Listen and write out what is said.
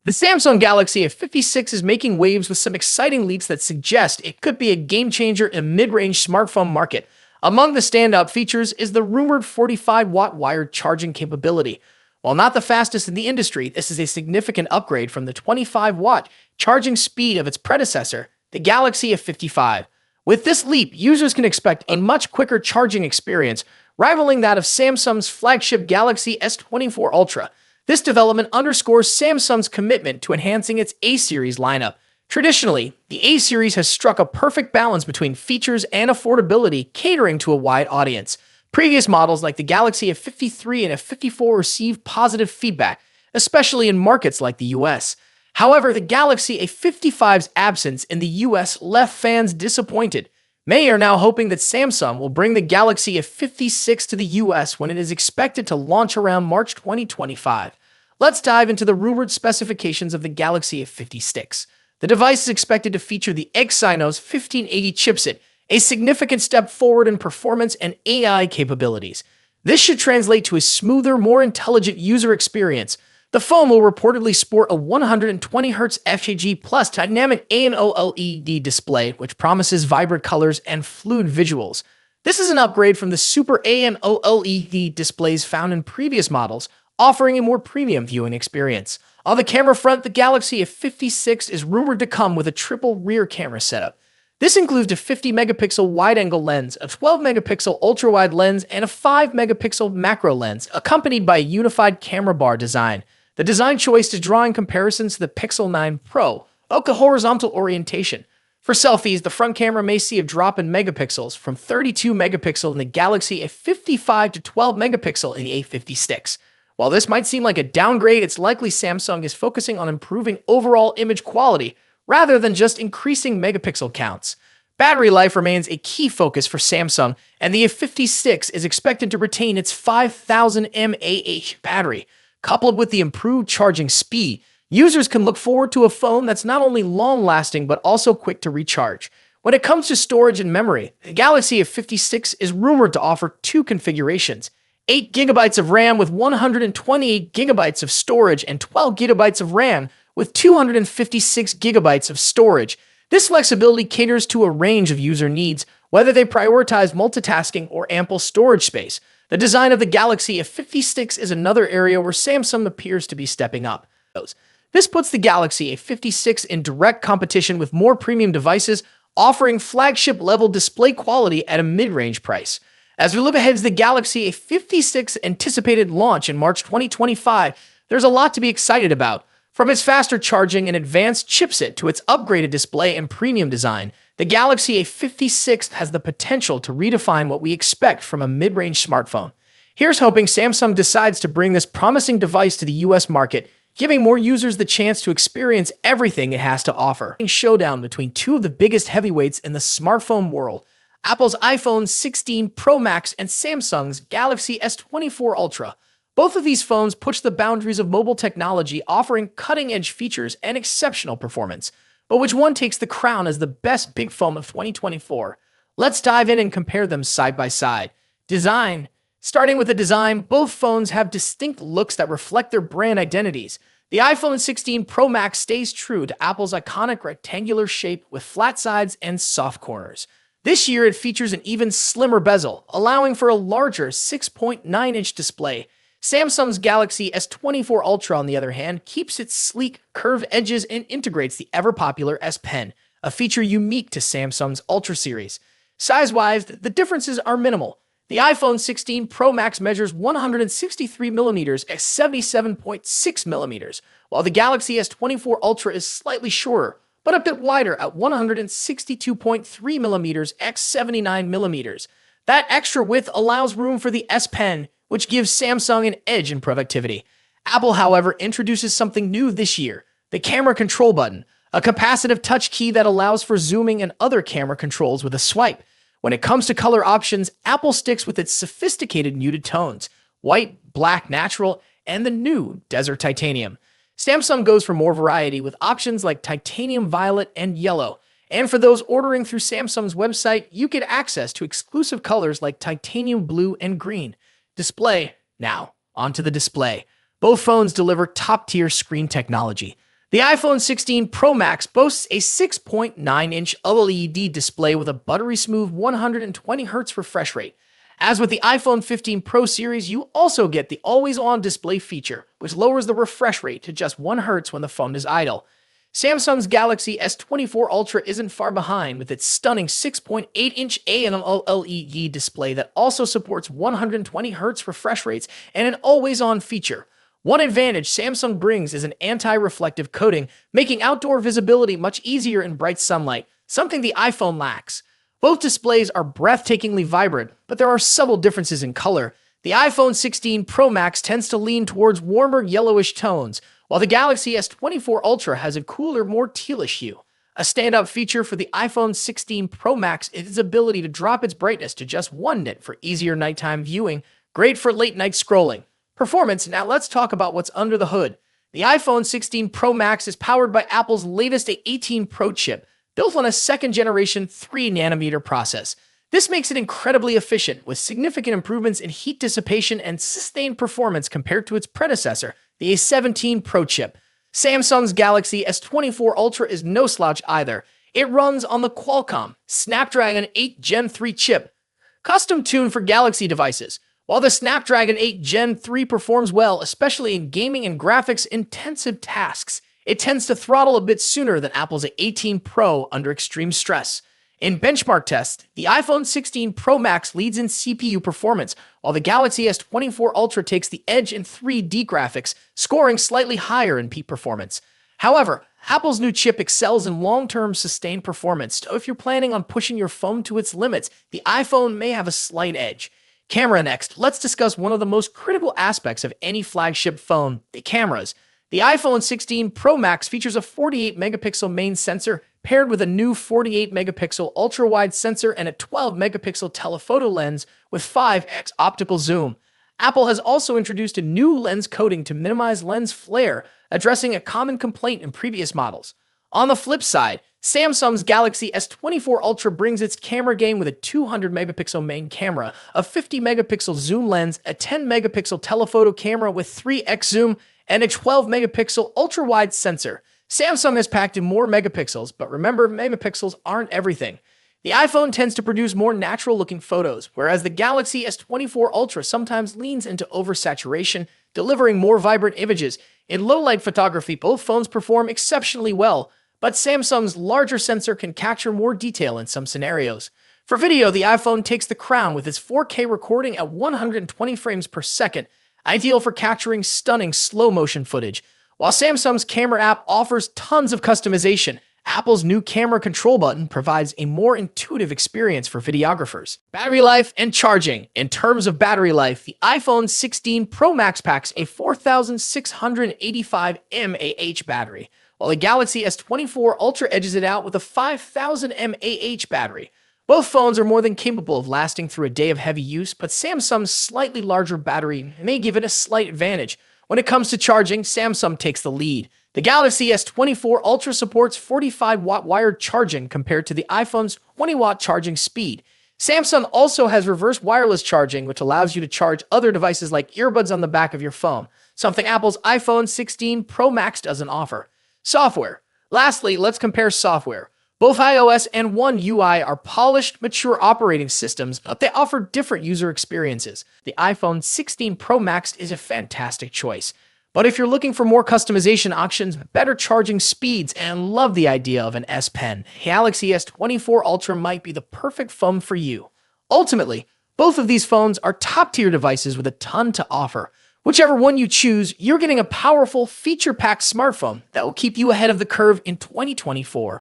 The Samsung Galaxy A56 is making waves with some exciting leaks that suggest it could be a game-changer in the mid-range smartphone market. Among the standout features is the rumored 45-watt wired charging capability. While not the fastest in the industry, this is a significant upgrade from the 25-watt charging speed of its predecessor, the Galaxy A55. With this leap, users can expect a much quicker charging experience, rivaling that of Samsung's flagship Galaxy S24 Ultra. This development underscores Samsung's commitment to enhancing its A-series lineup. Traditionally, the A-series has struck a perfect balance between features and affordability, catering to a wide audience. Previous models like the Galaxy A53 and A54 received positive feedback, especially in markets like the US. However, the Galaxy A55's absence in the US left fans disappointed. Many are now hoping that Samsung will bring the Galaxy A56 to the US when it is expected to launch around March 2025. Let's dive into the rumored specifications of the Galaxy A56. The device is expected to feature the Exynos 1580 chipset, a significant step forward in performance and AI capabilities. This should translate to a smoother, more intelligent user experience. The phone will reportedly sport a 120Hz FHD plus dynamic AMOLED display, which promises vibrant colors and fluid visuals. This is an upgrade from the Super AMOLED displays found in previous models, offering a more premium viewing experience. On the camera front, the Galaxy A56 is rumored to come with a triple rear camera setup. This includes a 50-megapixel wide-angle lens, a 12-megapixel ultra-wide lens, and a 5-megapixel macro lens, accompanied by a unified camera bar design. The design choice is drawing comparisons to the Pixel 9 Pro, a horizontal orientation. For selfies, the front camera may see a drop in megapixels from 32 megapixel in the Galaxy A55 to 12 megapixel in the A56. While this might seem like a downgrade, it's likely Samsung is focusing on improving overall image quality rather than just increasing megapixel counts. Battery life remains a key focus for Samsung, and the A56 is expected to retain its 5000 mAh battery. Coupled with the improved charging speed, users can look forward to a phone that's not only long-lasting but also quick to recharge. When it comes to storage and memory, the Galaxy A56 is rumored to offer two configurations: 8GB of RAM with 128GB of storage and 12GB of RAM with 256GB of storage. This flexibility caters to a range of user needs, whether they prioritize multitasking or ample storage space. The design of the Galaxy A56 is another area where Samsung appears to be stepping up. This puts the Galaxy A56 in direct competition with more premium devices, offering flagship-level display quality at a mid-range price. As we look ahead to the Galaxy A56 anticipated launch in March 2025, there's a lot to be excited about. From its faster charging and advanced chipset to its upgraded display and premium design, the Galaxy A56 has the potential to redefine what we expect from a mid-range smartphone. Here's hoping Samsung decides to bring this promising device to the US market, giving more users the chance to experience everything it has to offer. A showdown between two of the biggest heavyweights in the smartphone world, Apple's iPhone 16 Pro Max and Samsung's Galaxy S24 Ultra. Both of these phones push the boundaries of mobile technology, offering cutting-edge features and exceptional performance. But which one takes the crown as the best big phone of 2024? Let's dive in and compare them side by side. Design. Starting with the design, both phones have distinct looks that reflect their brand identities. The iPhone 16 Pro Max stays true to Apple's iconic rectangular shape with flat sides and soft corners. This year, it features an even slimmer bezel, allowing for a larger 6.9-inch display. Samsung's Galaxy S24 Ultra, on the other hand, keeps its sleek, curved edges and integrates the ever-popular S Pen, a feature unique to Samsung's Ultra series. Size-wise, the differences are minimal. The iPhone 16 Pro Max measures 163mm at 77.6mm, while the Galaxy S24 Ultra is slightly shorter, but a bit wider at 162.3mm at 79mm. That extra width allows room for the S Pen, which gives Samsung an edge in productivity. Apple, however, introduces something new this year: the camera control button, a capacitive touch key that allows for zooming and other camera controls with a swipe. When it comes to color options, Apple sticks with its sophisticated muted tones: white, black, natural, and the new Desert Titanium. Samsung goes for more variety with options like titanium violet and yellow. And for those ordering through Samsung's website, you get access to exclusive colors like titanium blue and green. Display. Now, onto the display. Both phones deliver top-tier screen technology. The iPhone 16 Pro Max boasts a 6.9-inch OLED display with a buttery smooth 120Hz refresh rate. As with the iPhone 15 Pro series, you also get the always-on display feature, which lowers the refresh rate to just 1 Hz when the phone is idle. Samsung's Galaxy S24 Ultra isn't far behind with its stunning 6.8-inch AMOLED display that also supports 120Hz refresh rates and an always-on feature. One advantage Samsung brings is an anti-reflective coating, making outdoor visibility much easier in bright sunlight, something the iPhone lacks. Both displays are breathtakingly vibrant, but there are subtle differences in color. The iPhone 16 Pro Max tends to lean towards warmer yellowish tones, while the Galaxy S24 Ultra has a cooler, more tealish hue. A standout feature for the iPhone 16 Pro Max is its ability to drop its brightness to just 1 nit for easier nighttime viewing, great for late-night scrolling. Performance. Now let's talk about what's under the hood. The iPhone 16 Pro Max is powered by Apple's latest A18 Pro chip, built on a second-generation 3nm process. This makes it incredibly efficient, with significant improvements in heat dissipation and sustained performance compared to its predecessor, the A17 Pro chip. Samsung's Galaxy S24 Ultra is no slouch either. It runs on the Qualcomm Snapdragon 8 Gen 3 chip, custom-tuned for Galaxy devices. While the Snapdragon 8 Gen 3 performs well, especially in gaming and graphics-intensive tasks, it tends to throttle a bit sooner than Apple's A18 Pro under extreme stress. In benchmark tests, the iPhone 16 Pro Max leads in CPU performance, while the Galaxy S24 Ultra takes the edge in 3D graphics, scoring slightly higher in peak performance. However, Apple's new chip excels in long-term sustained performance, so if you're planning on pushing your phone to its limits, the iPhone may have a slight edge. Camera next. Let's discuss one of the most critical aspects of any flagship phone, the cameras. The iPhone 16 Pro Max features a 48-megapixel main sensor paired with a new 48-megapixel ultra-wide sensor and a 12-megapixel telephoto lens with 5x optical zoom. Apple has also introduced a new lens coating to minimize lens flare, addressing a common complaint in previous models. On the flip side, Samsung's Galaxy S24 Ultra brings its camera game with a 200-megapixel main camera, a 50-megapixel zoom lens, a 10-megapixel telephoto camera with 3x zoom, and a 12-megapixel ultra-wide sensor. Samsung has packed in more megapixels, but remember, megapixels aren't everything. The iPhone tends to produce more natural-looking photos, whereas the Galaxy S24 Ultra sometimes leans into oversaturation, delivering more vibrant images. In low-light photography, both phones perform exceptionally well, but Samsung's larger sensor can capture more detail in some scenarios. For video, the iPhone takes the crown with its 4K recording at 120 frames per second, ideal for capturing stunning slow-motion footage. While Samsung's camera app offers tons of customization, Apple's new camera control button provides a more intuitive experience for videographers. Battery life and charging. In terms of battery life, the iPhone 16 Pro Max packs a 4,685 mAh battery, while the Galaxy S24 Ultra edges it out with a 5,000 mAh battery. Both phones are more than capable of lasting through a day of heavy use, but Samsung's slightly larger battery may give it a slight advantage. When it comes to charging, Samsung takes the lead. The Galaxy S24 Ultra supports 45-watt wired charging compared to the iPhone's 20-watt charging speed. Samsung also has reverse wireless charging, which allows you to charge other devices like earbuds on the back of your phone, something Apple's iPhone 16 Pro Max doesn't offer. Software. Lastly, let's compare software. Both iOS and One UI are polished, mature operating systems, but they offer different user experiences. The iPhone 16 Pro Max is a fantastic choice. But if you're looking for more customization options, better charging speeds, and love the idea of an S Pen, Galaxy S24 Ultra might be the perfect phone for you. Ultimately, both of these phones are top-tier devices with a ton to offer. Whichever one you choose, you're getting a powerful, feature-packed smartphone that will keep you ahead of the curve in 2024.